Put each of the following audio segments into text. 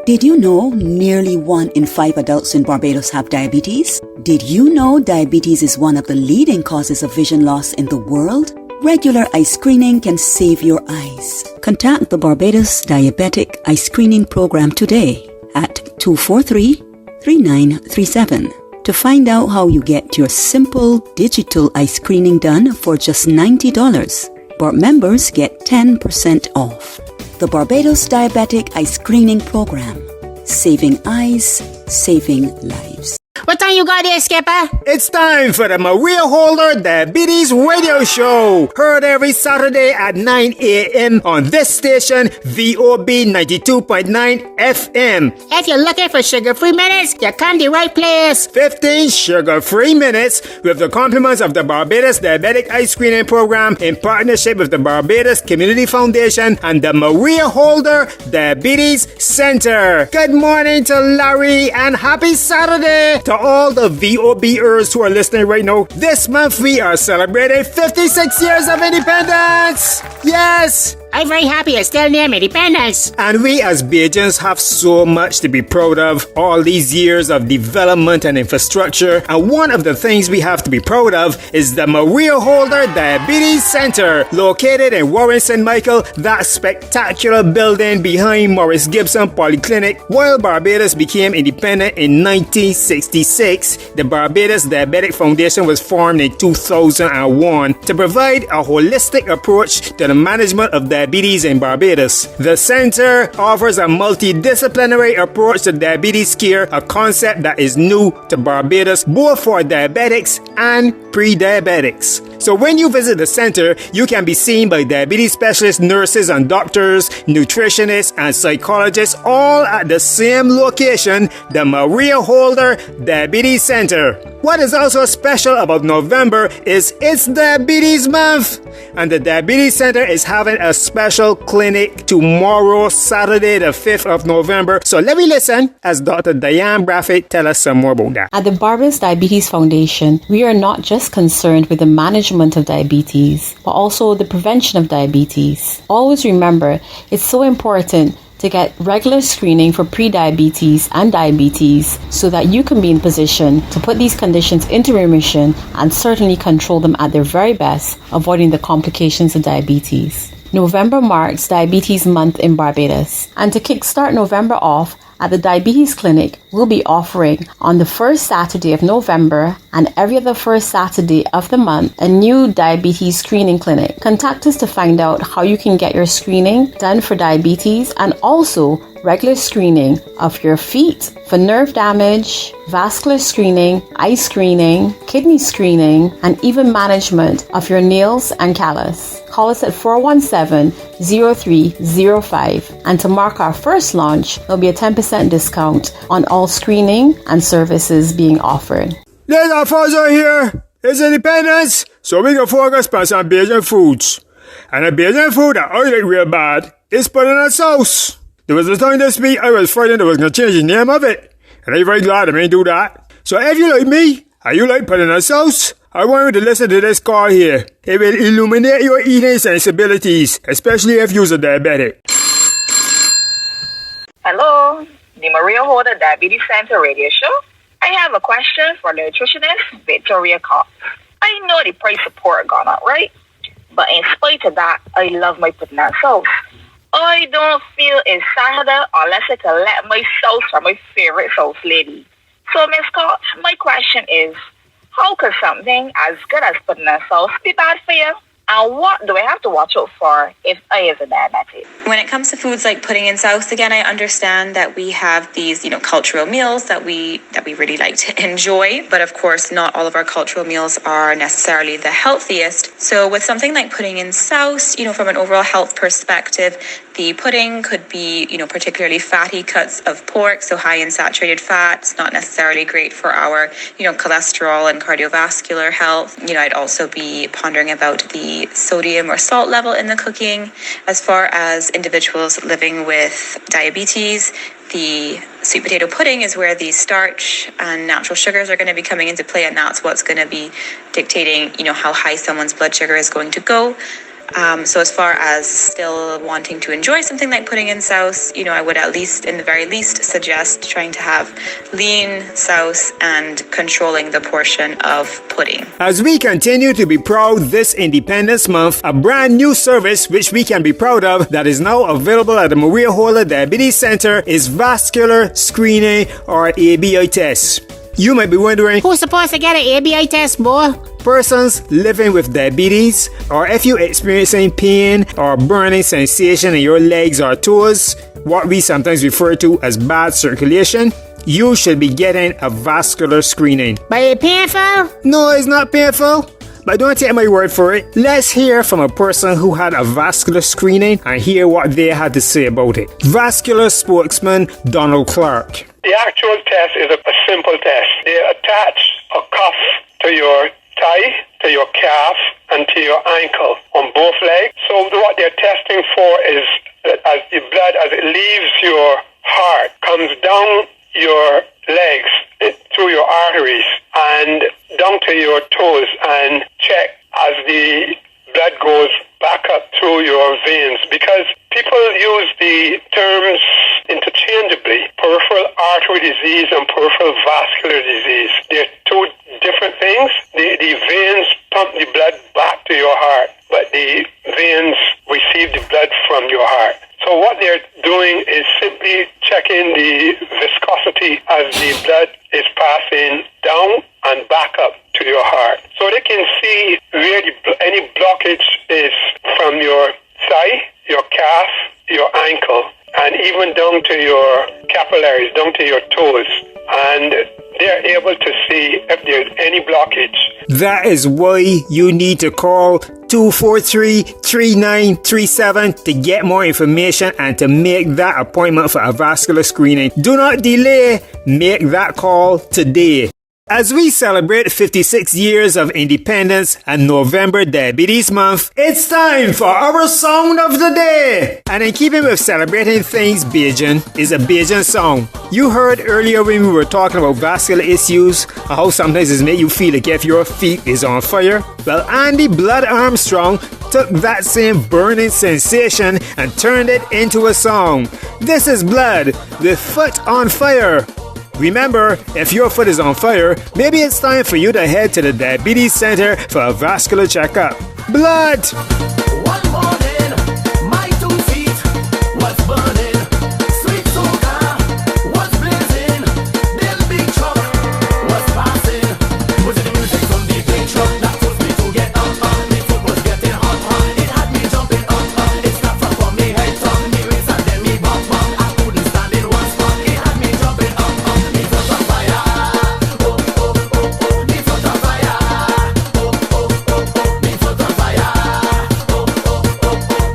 Did you know nearly 1 in 5 adults in Barbados have diabetes? Did you know diabetes is one of the leading causes of vision loss in the world? Regular eye screening can save your eyes. Contact the Barbados Diabetic Eye Screening Program today at 243-3937 to find out how you get your simple digital eye screening done for just $90. BART members get 10% off. The Barbados Diabetic Eye Screening Program. Saving eyes, saving lives. What time you got there, Skipper? It's time for the Maria Holder Diabetes Radio Show. Heard every Saturday at 9 a.m. on this station, VOB 92.9 FM. If you're looking for sugar-free minutes, you come to the right place. 15 sugar-free minutes with the compliments of the Barbados Diabetic Eye Screening Program in partnership with the Barbados Community Foundation and the Maria Holder Diabetes Center. Good morning to Larry and happy Saturday to all the VOBers who are listening right now. This month we are celebrating 56 years of independence. Yes! I'm very happy I still name independence. And we as Bajans have so much to be proud of. All these years of development and infrastructure. And one of the things we have to be proud of is the Maria Holder Diabetes Center, located in Warren St. Michael, that spectacular building behind Morris Gibson Polyclinic. While Barbados became independent in 1966, the Barbados Diabetic Foundation was formed in 2001 to provide a holistic approach to the management of diabetes in Barbados. The center offers a multidisciplinary approach to diabetes care, a concept that is new to Barbados, both for diabetics and pre-diabetics. So when you visit the center, you can be seen by diabetes specialists, nurses and doctors, nutritionists and psychologists, all at the same location, the Maria Holder Diabetes Center. What is also special about November is it's Diabetes Month, and the Diabetes Center is having a special clinic tomorrow, Saturday the 5th of November. So let me listen as Dr. Diane Braffett tell us some more about that. At the Barbados Diabetes Foundation, we are not just concerned with the management of diabetes, but also the prevention of diabetes. Always remember, it's so important to get regular screening for pre-diabetes and diabetes so that you can be in position to put these conditions into remission and certainly control them at their very best, avoiding the complications of diabetes. November marks Diabetes Month in Barbados, and to kickstart November off, at the Diabetes Clinic, we'll be offering on the first Saturday of November and every other first Saturday of the month a new diabetes screening clinic. Contact us to find out how you can get your screening done for diabetes and also regular screening of your feet for nerve damage, vascular screening, eye screening, kidney screening, and even management of your nails and callus. Call us at 417-0305, and to mark our first launch, there'll be a 10% discount on all screening and services being offered. There's our father here. It's independence, so we can focus on some Bajan foods. And a Bajan food that I like real bad is butternut sauce. There was a time this week I was frightened I was going to change the name of it. And I'm very glad I didn't do that. So if you like me, and you like butternut sauce, I want you to listen to this call here. It will illuminate your eating sensibilities, especially if you're a diabetic. Hello, the Maria Holder Diabetes Center radio show. I have a question for the nutritionist, Victoria Cox. I know the price of pork gone up, right? But in spite of that, I love my butternut sauce. I don't feel it's Saturday unless I collect my sauce from my favorite sauce lady. So, Miss Cox, my question is, how could something as good as butternut sauce be bad for you? And what do I have to watch out for if I is a diabetic? When it comes to foods like pudding and sauce, again, I understand that we have these, cultural meals that we really like to enjoy. But of course, not all of our cultural meals are necessarily the healthiest. So with something like pudding and sauce, from an overall health perspective, the pudding could be, particularly fatty cuts of pork, so high in saturated fat. It's not necessarily great for our, cholesterol and cardiovascular health. I'd also be pondering about the sodium or salt level in the cooking. As far as individuals living with diabetes, the sweet potato pudding is where the starch and natural sugars are going to be coming into play, and that's what's going to be dictating, how high someone's blood sugar is going to go. So as far as still wanting to enjoy something like pudding and sauce, I would at least, in the very least, suggest trying to have lean sauce and controlling the portion of pudding. As we continue to be proud this Independence Month, a brand new service which we can be proud of that is now available at the Maria Holder Diabetes Center is vascular screening or ABI test. You might be wondering, Who's supposed to get an ABI test, boy? persons living with diabetes, or if you're experiencing pain or burning sensation in your legs or toes, what we sometimes refer to as bad circulation, you should be getting a vascular screening. But it painful? No, it's not painful. But don't take my word for it. Let's hear from a person who had a vascular screening and hear what they had to say about it. Vascular spokesman Donald Clark. The actual test is a simple test. They attach a cuff to your thigh, to your calf, and to your ankle on both legs. So what they're testing for is that as the blood, as it leaves your heart, comes down your legs through your arteries and down to your toes and check as the blood goes back up through your veins, because people use the terms interchangeably, peripheral artery disease and peripheral vascular disease. They're two different things. The veins pump the blood back to your heart, but the veins receive the blood from your heart. So what they're doing is simply checking the viscosity as the blood is passing down and back up to your heart. So they can see where any blockage is from your thigh, your calf, your ankle, and even down to your capillaries, down to your toes. And they're able to see if there's any blockage. That is why you need to call 243-3937 to get more information and to make that appointment for a vascular screening. Do not delay. Make that call today. As we celebrate 56 years of independence and November Diabetes Month, it's time for our song of the day. And in keeping with celebrating things Bajan is a Bajan song. You heard earlier when we were talking about vascular issues, how sometimes it make you feel like if your feet is on fire. Well, Andy Blood Armstrong took that same burning sensation and turned it into a song. This is Blood with Foot on Fire. Remember, if your foot is on fire, maybe it's time for you to head to the Diabetes Center for a vascular checkup. Blood! One morning, my 2 feet was burning. Sweet soda was blazing. Then big truck was passing. Was the music from the big truck that forced me to get up? My foot was getting hot. It had me jumping up. It started from me head on me waist and then me bum. I couldn't stand in one spot. It had me jumping up. Me foot on fire. Oh, oh, oh, oh. Me foot on fire. Oh, oh, oh, oh.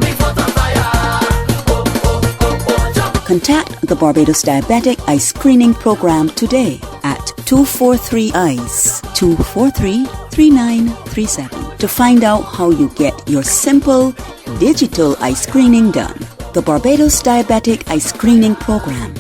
Me foot on fire. Contact the Barbados Diabetic Eye Screening Program today at 243-EYES, 243-3937 to find out how you get your simple digital eye screening done. The Barbados Diabetic Eye Screening Program.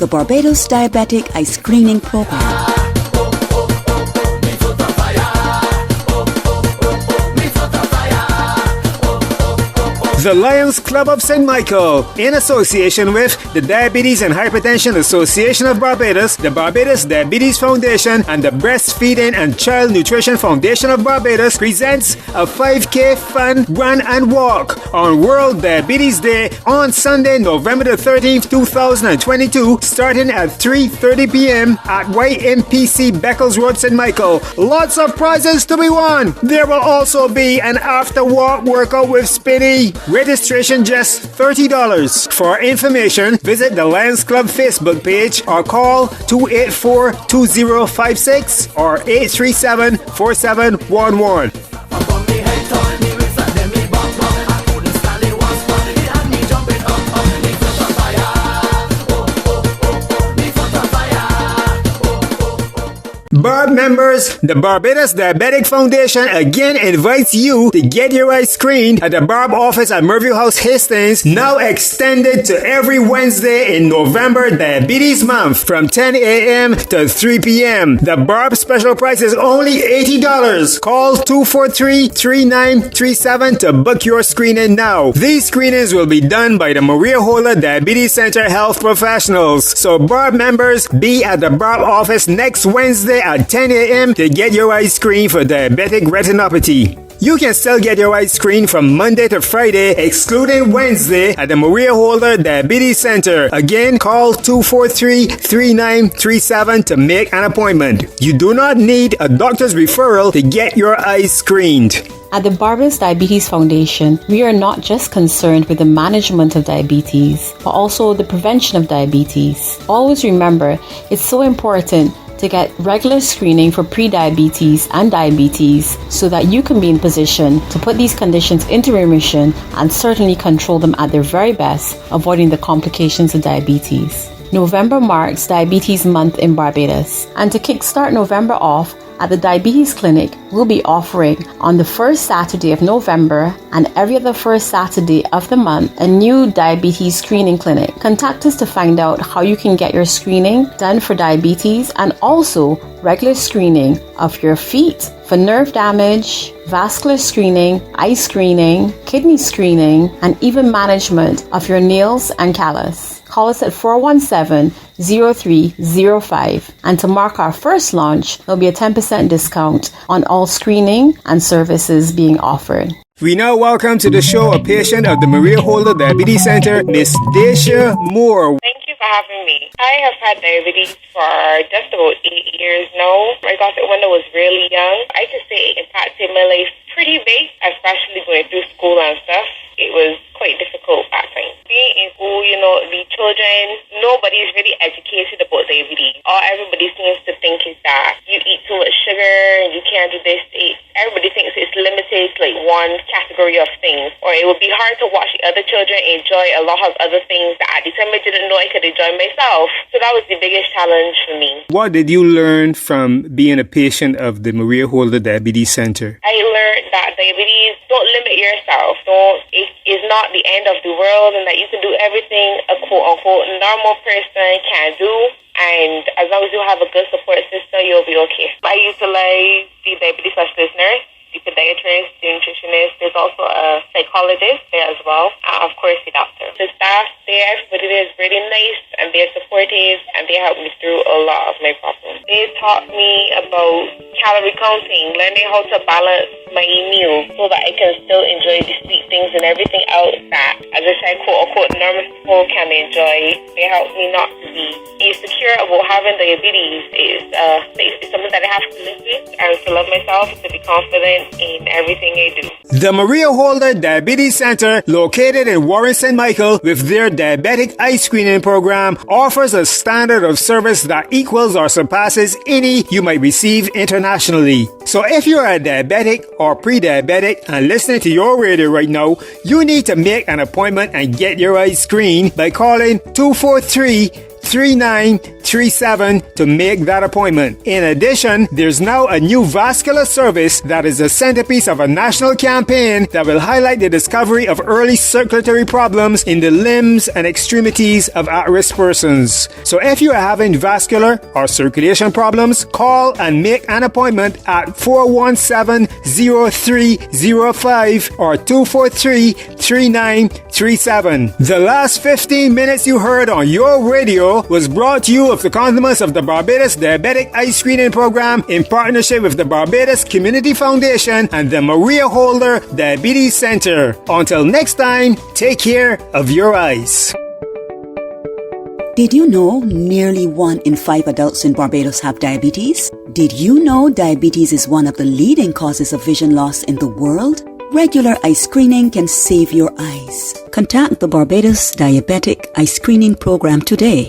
The Barbados Diabetic Eye Screening Program. The Lions Club of St. Michael, in association with the Diabetes and Hypertension Association of Barbados, the Barbados Diabetes Foundation, and the Breastfeeding and Child Nutrition Foundation of Barbados, presents a 5K fun run and walk on World Diabetes Day on Sunday, November the 13th, 2022, starting at 3:30 p.m. at YMPC Beckles Road, St. Michael. Lots of prizes to be won. There will also be an after-walk workout with Spinny. Registration just $30. For information, visit the Lions Club Facebook page or call 284-2056 or 837-4711. Barb members, the Barbados Diabetic Foundation again invites you to get your eyes screened at the Barb office at Murview House, Hastings, now extended to every Wednesday in November Diabetes Month from 10 a.m. to 3 p.m. The Barb special price is only $80. Call 243-3937 to book your screening now. These screenings will be done by the Maria Holder Diabetes Center health professionals. So Barb members, be at the Barb office next Wednesday at 10 a.m. to get your eyes screened for diabetic retinopathy. You can still get your eyes screened from Monday to Friday, excluding Wednesday, at the Maria Holder Diabetes Center. Again, call 243-3937 to make an appointment. You do not need a doctor's referral to get your eyes screened. At the Barbados Diabetes Foundation, we are not just concerned with the management of diabetes, but also the prevention of diabetes. Always remember, it's so important to get regular screening for pre-diabetes and diabetes so that you can be in position to put these conditions into remission and certainly control them at their very best, avoiding the complications of diabetes. November marks Diabetes Month in Barbados, and to kickstart November off, at the Diabetes Clinic, we'll be offering on the first Saturday of November and every other first Saturday of the month a new diabetes screening clinic. Contact us to find out how you can get your screening done for diabetes and also regular screening of your feet for nerve damage, vascular screening, eye screening, kidney screening, and even management of your nails and callus. Call us at 417-0305. And to mark our first launch, there'll be a 10% discount on all screening and services being offered. We now welcome to the show a patient of the Maria Holder Diabetes Center, Miss Dacia Moore. Thank you for having me. I have had diabetes for just about 8 years now. I got it when I was really young. I could say it impacted my life pretty big, especially going through school and stuff. It was quite difficult back then. Being in school, the children, nobody's really educated about diabetes. All everybody seems to think is that you eat too much sugar and you can't do this. Everybody thinks it's limited to like one category of things. Or it would be hard to watch the other children enjoy a lot of other things that at the time I didn't know I could enjoy myself. So that was the biggest challenge for me. What did you learn from being a patient of the Maria Holder Diabetes Center? I learned that diabetes, don't limit yourself. It is not the end of the world, and that you can do everything a quote-unquote normal person can do. And as long as you have a good support system, you'll be okay. I utilize the diabetes specialist nurse, the podiatrist, the nutritionist. There's also a psychologist there as well. And of course, the doctor. The staff there, everybody there is really nice, and they're supportive, and they help me through a lot of my problems. They taught me about calorie counting, learning how to balance my meals so that I can still enjoy the sweet things and everything else that, as I said, quote-unquote, normal people can enjoy. They help me not to be insecure about having diabetes. It's something that I have to live with and to love myself, to be confident in everything I do. The Maria Holder Diabetes Center, located in Warren St. Michael, with their diabetic eye screening program, offers a standard of service that equals or surpasses any you might receive internationally. So if you're a diabetic or pre-diabetic and listening to your radio right now, you need to make an appointment and get your eyes screened by calling 243-3937 to make that appointment. In addition, there's now a new vascular service that is the centerpiece of a national campaign that will highlight the discovery of early circulatory problems in the limbs and extremities of at-risk persons. So if you are having vascular or circulation problems, call and make an appointment at 417-0305 or 243-3937. The last 15 minutes you heard on your radio was brought to you with the compliments of the Barbados Diabetic Eye Screening Program in partnership with the Barbados Community Foundation and the Maria Holder Diabetes Center. Until next time, take care of your eyes. Did you know nearly 1 in 5 adults in Barbados have diabetes? Did you know diabetes is one of the leading causes of vision loss in the world? Regular eye screening can save your eyes. Contact the Barbados Diabetic Eye Screening Program today.